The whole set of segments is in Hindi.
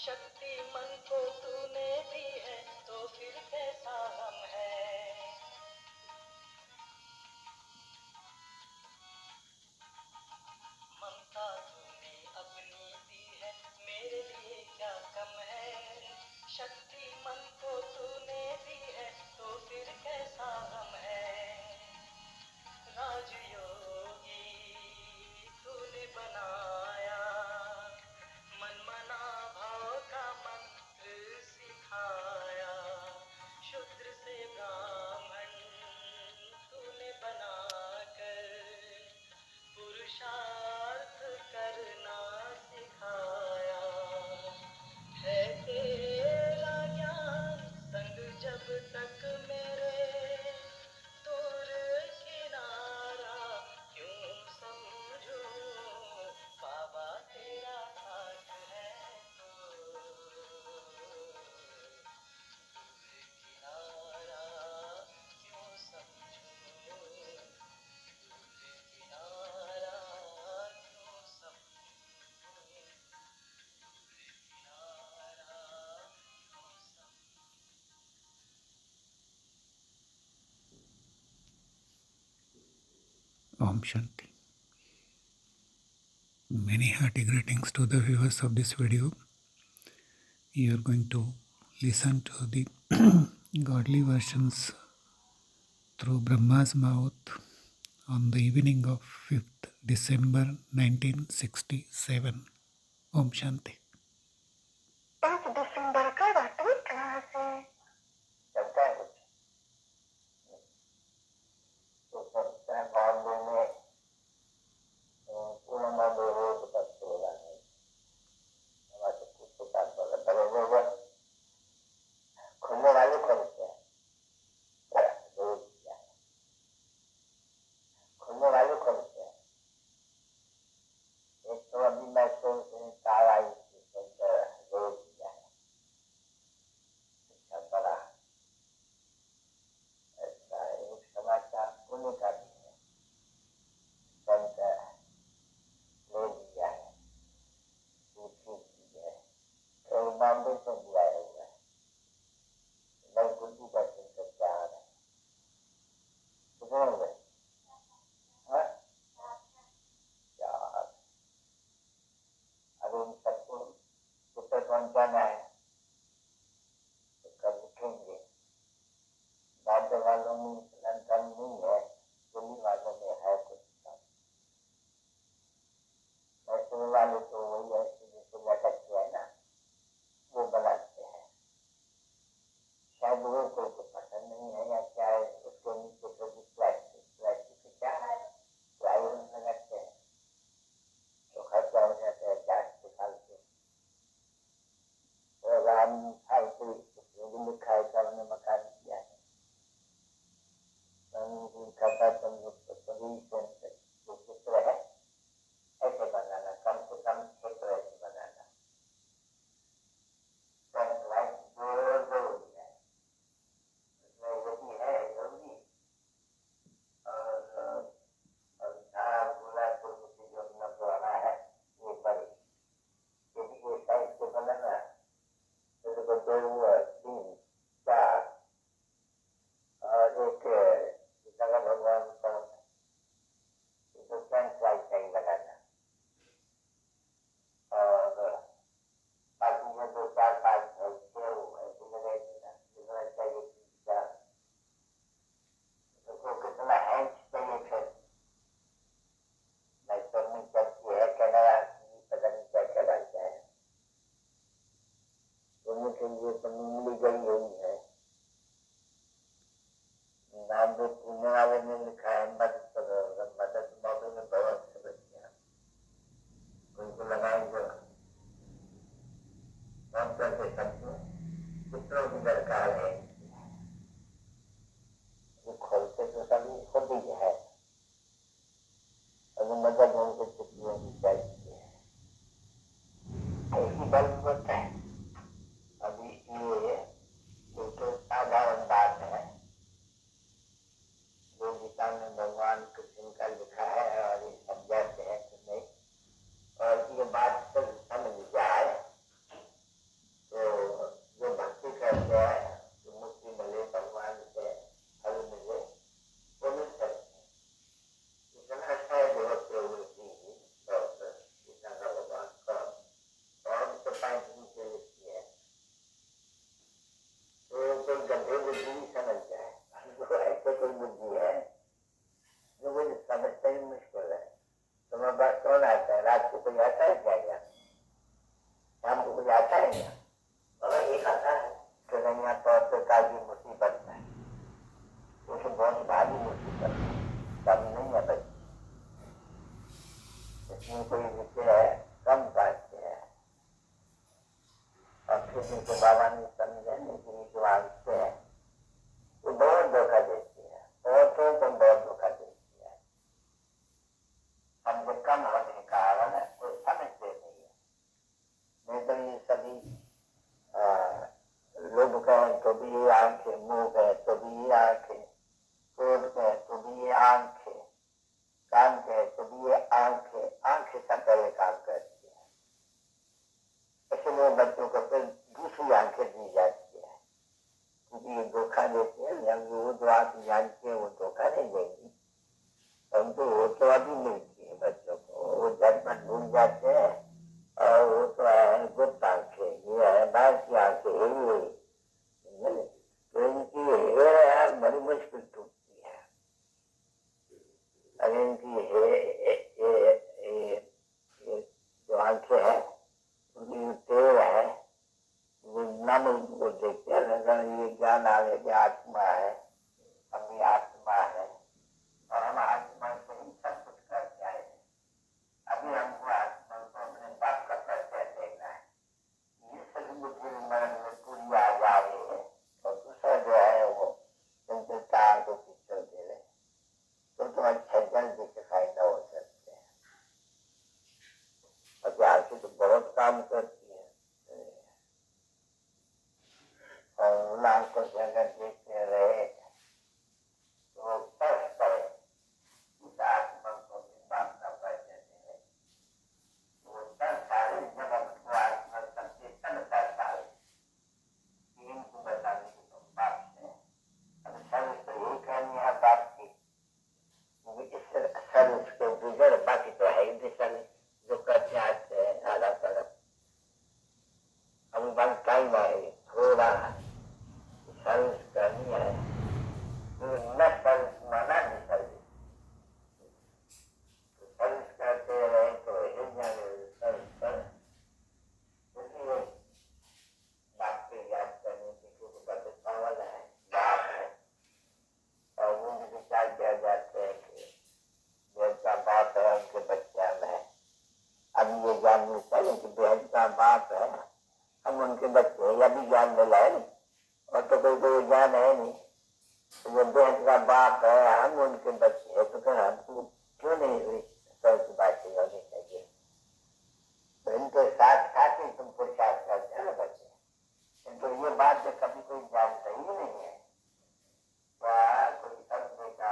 शक्ति मन को तूने दी है तो फिर कैसा गम है। ममता तूने अपनी दी है मेरे लिए क्या कम है। शक्ति मन को तूने दी है तो फिर कैसा गम है। राजयोगी तूने बनाया मन मना भाव का मंत्र सिखाया। शूद्र से ब्राह्मण तूने बनाकर पुरुषार्थ करना सिखाया। है तेरा ज्ञान संग जब तक मेरे दूर किनारा क्यों समझूं। बाबा तेरा साथ है तो किनारा क्यों समझूं। किनारा क्यों समझूं। किनारा क्यों समझूं। Om Shanti. Many hearty greetings to the viewers of this video. You are going to listen to the godly versions through Brahma's mouth on the evening of 5th December 1967. Om Shanti. 5 दिसंबर का रात्रि कहाँ से चलता है तो सबका मामले में पूर्ण विरोध करते हो रहा है। हमारे कुछ तो बात बदल खुलने वाले खोलते हैं खुलने वाले खोलते हैं। एक तो अभी मैं तार आई थी इनको ये विषय कम पाते हैं। और फिर इनके बाबा ने समझा नहीं कि जो आंखें हैं वो बहुत धोखा देती है, औरतों को बहुत धोखा देती है। हमसे कम होने के कारण कोई समझते नहीं है। नहीं तो ये सभी लोग कहें तो भी ये आंखें, मुंह कहे तो भी ये आंखें, क्रोध कहे तो भी ये आंखें, कान कहे तो भी ये आंखें, आंखें सब पहले काम करती है। इसलिए बच्चों को फिर दूसरी आंखें दी जाती है, क्योंकि ये धोखा देते हैं। जब वो जो आंख जानती है वो धोखा नहीं देंगी, परंतु वो तो अभी मिलती है बच्चों को, वो झटपट भूल जाते हैं। और वो तो है गुप्त आंखें, ये है बाहर की आंखें, यही तो इनकी बड़ी मुश्किल टूटती है। अगर इनकी जो आंखें हैं उनकी तेल है, वो नम को देखते हैं, लेकिन ये ज्ञान आ गया कि आत्मा है, हम भी आत्मा है और हम आत्मा से ही सब कुछ करते आए हैं। अभी हमको आत्मा को अपने बाप का परिचय देना है। ये सभी बुद्धि मन में पूरी आ जाए और दूसरा जो है वो चिंता को पिक्चर दे रहे तो अच्छा जल्दी से फायदा हो सकते हैं। और आंखें तो बहुत काम करती है और उन आंखों से अगर देखते रहे तो कष्ट पड़े। उस आत्मा को भी बाप का परिचय दे वो सारे जब हमको आत्मा सबसे करता है इनको बताने की तो बाप से अब सर्विस तो यही करनी है बाप की, सर्विस के बिगड़ बाकी तो है ही सर्विस जो करते आते हैं अलग अलग। हम बनता ही नहीं थोड़ा सर्विस करनी है, न सर्विस माना नहीं सर्विस, सर्विस करते रहे तो ही जाने सर्विस कर। इसलिए बाप के याद करने की कुछ बातें पावल है, बाप है और वो विचार किया जाते हैं कि बेहद का बाप है उनके बच्चा में। अब ये ज्ञान मिलता है कि बेहद का बाप है हम उनके बच्चे हैं, अभी ज्ञान मिला है और तो कोई ज्ञान है नहीं। तो वो बेहद का बाप है हम उनके बच्चे हैं तो फिर हमको क्यों नहीं हुई की बातें होनी चाहिए। तो इनके साथ साथ ही तुम पुरुषार्थ करते हैं ना बच्चे, तो ये बात कभी कोई जानता ही नहीं है। कोई समझे का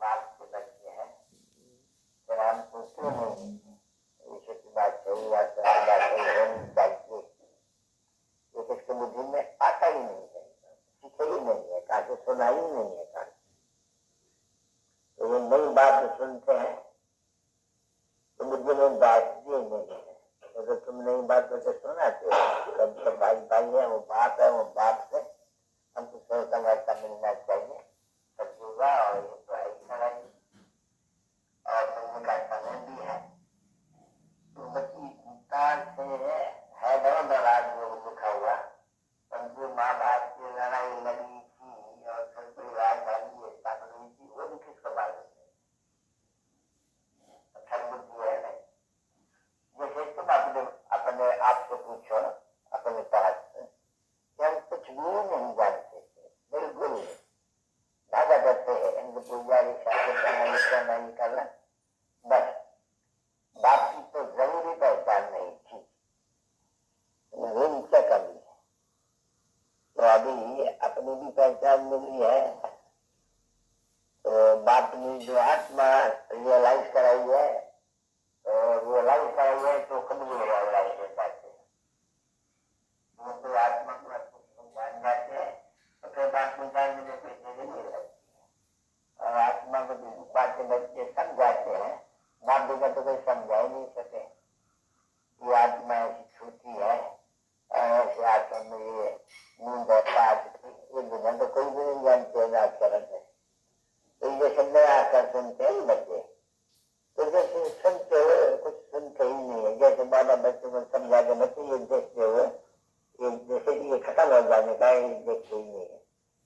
बाप के बच्चे हैं फिर हम पूछते नहीं विषय की बात सही बात होनी चाहिए। ये किसके बुद्धि में आता ही नहीं है, सीखे ही नहीं है, कहा सुना ही नहीं है कहा। तो ये नई बात सुनते हैं तो बुद्धि में बैठती नहीं है। तो तुम नई बात से सुनाते हो कब तो भाई भाई है वो बाप से हमको सोचता वैसा मिलना चाहिए सब होगा और ये तो है ही कराई और मिलने का समय भी है। तो बच्ची तार से है बड़ा नाराज लोग लिखा हुआ, परंतु माँ बाप की लड़ाई लगी थी और फिर परिवार वाली एकता बनी थी, वो भी किसको मालूम है। बुद्धि है नहीं। जैसे तुम अपने आप से पूछो अपने पास से कि हम कुछ भी नहीं जानते थे, बिल्कुल नहीं धागा करते हैं इनकी पुजारी शादी नहीं करना, बस बाप की तो जरूरी पहचान नहीं थी, क्या कमी है। तो अभी अपनी भी पहचान मिली है तो बाप ने जो आत्मा रियलाइज कराई है तो खुद भी रियलाइज हो जाते हैं। तो आत्मा को जान जाते हैं तो फिर बात में जानने में कोई देरी नहीं लगती है और आत्मा को बातें बच्चे समझाते हैं, बाप बेटा तो कोई समझा ही नहीं सके। ये आत्मा ऐसी छोटी है ऐसे आत्मा में ये नींद ये दुनिया तो कोई भी नहीं जानते है आचरण है। तो ये सुनने आकर सुनते हैं बच्चे तो जैसे सुनते हुए कुछ सुनते ही नहीं है। जैसे बाबा बच्चों को समझा के बच्चे ये देखते हुए ये जैसे कि ये खत्म हो जाने का ये देखते ही नहीं है।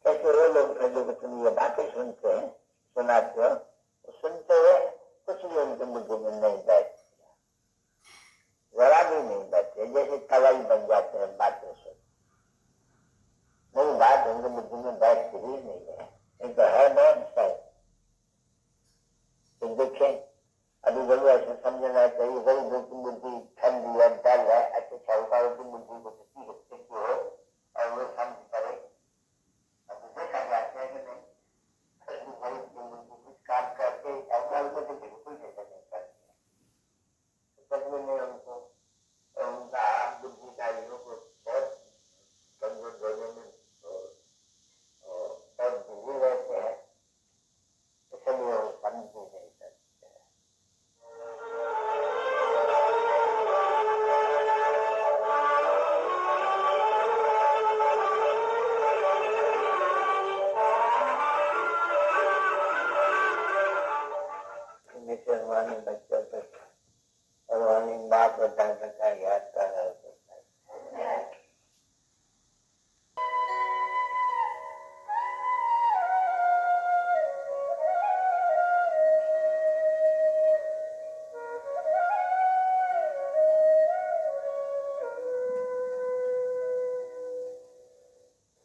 कैसे वो लोग जो तुम ये बातें सुनते हैं सुनाते हो सुनते हुए कुछ भी उनके मुद्दे में नहीं बैठ रूहानी बच्चों को रूहानी बाप और दादा का याद कर रहे थे।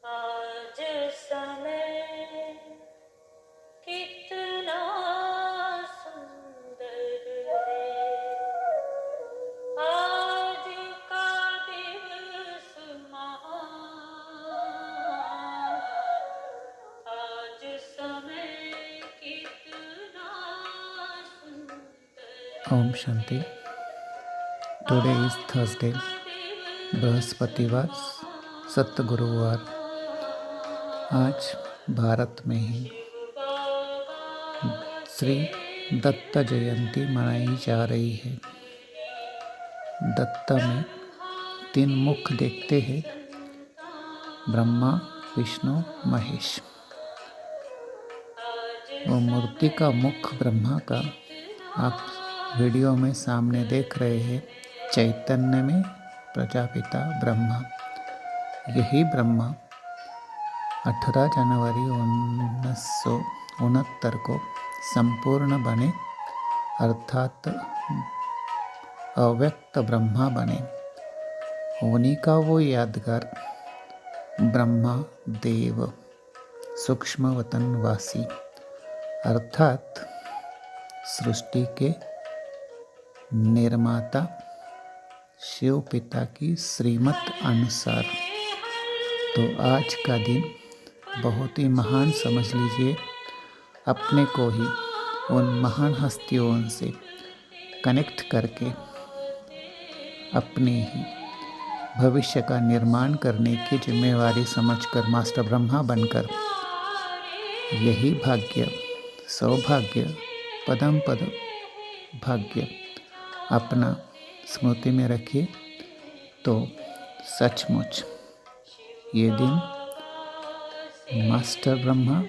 आज समय कितना सुंदर है, आज का दिवस महान, आज समय कितना सुंदर Om Shanti. Today is Thursday, बृहस्पतिवार, सतगुरुवार। आज भारत में ही श्री दत्त जयंती मनाई जा रही है। दत्त में 3 मुख देखते हैं, ब्रह्मा, विष्णु, महेश। वो मूर्ति का मुख ब्रह्मा का आप वीडियो में सामने देख रहे हैं। चैतन्य में प्रजापिता ब्रह्मा, यही ब्रह्मा 18 जनवरी 1969 को संपूर्ण बने, अर्थात अव्यक्त ब्रह्मा बने। उन्हीं का वो यादगार ब्रह्मा देव सूक्ष्म वतनवासी, अर्थात सृष्टि के निर्माता शिव पिता की श्रीमत अनुसार। तो आज का दिन बहुत ही महान समझ लीजिए। अपने को ही उन महान हस्तियों से कनेक्ट करके अपने ही भविष्य का निर्माण करने की जिम्मेवारी समझकर मास्टर ब्रह्मा बनकर यही भाग्य, सौभाग्य, पदम पद भाग्य अपना स्मृति में रखिए। तो सचमुच ये दिन मास्टर ब्रह्मा,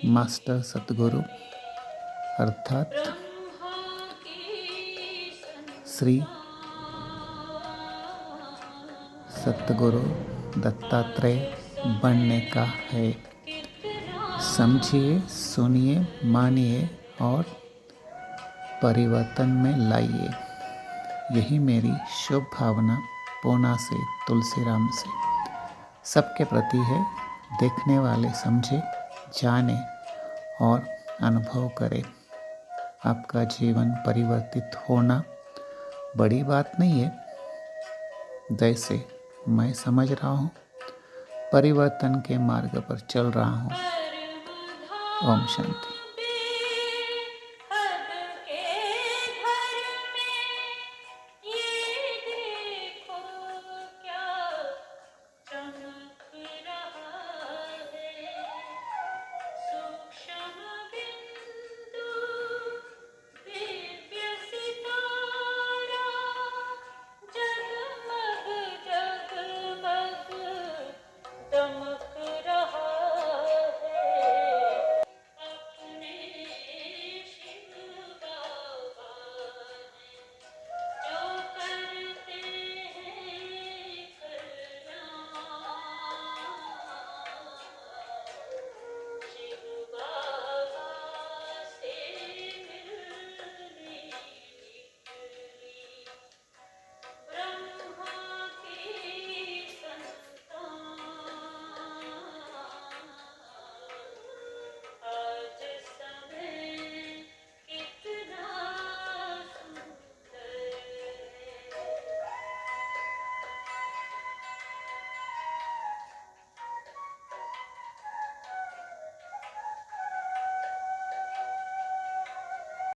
मास्टर सतगुरु अर्थात श्री सतगुरु दत्तात्रेय बनने का है। समझिए, सुनिए, मानिए और परिवर्तन में लाइए। यही मेरी शुभ भावना पूना से, तुलसीराम से सबके प्रति है। देखने वाले समझे, जाने और अनुभव करें। आपका जीवन परिवर्तित होना बड़ी बात नहीं है। जैसे मैं समझ रहा हूँ, परिवर्तन के मार्ग पर चल रहा हूँ। ओम शांति।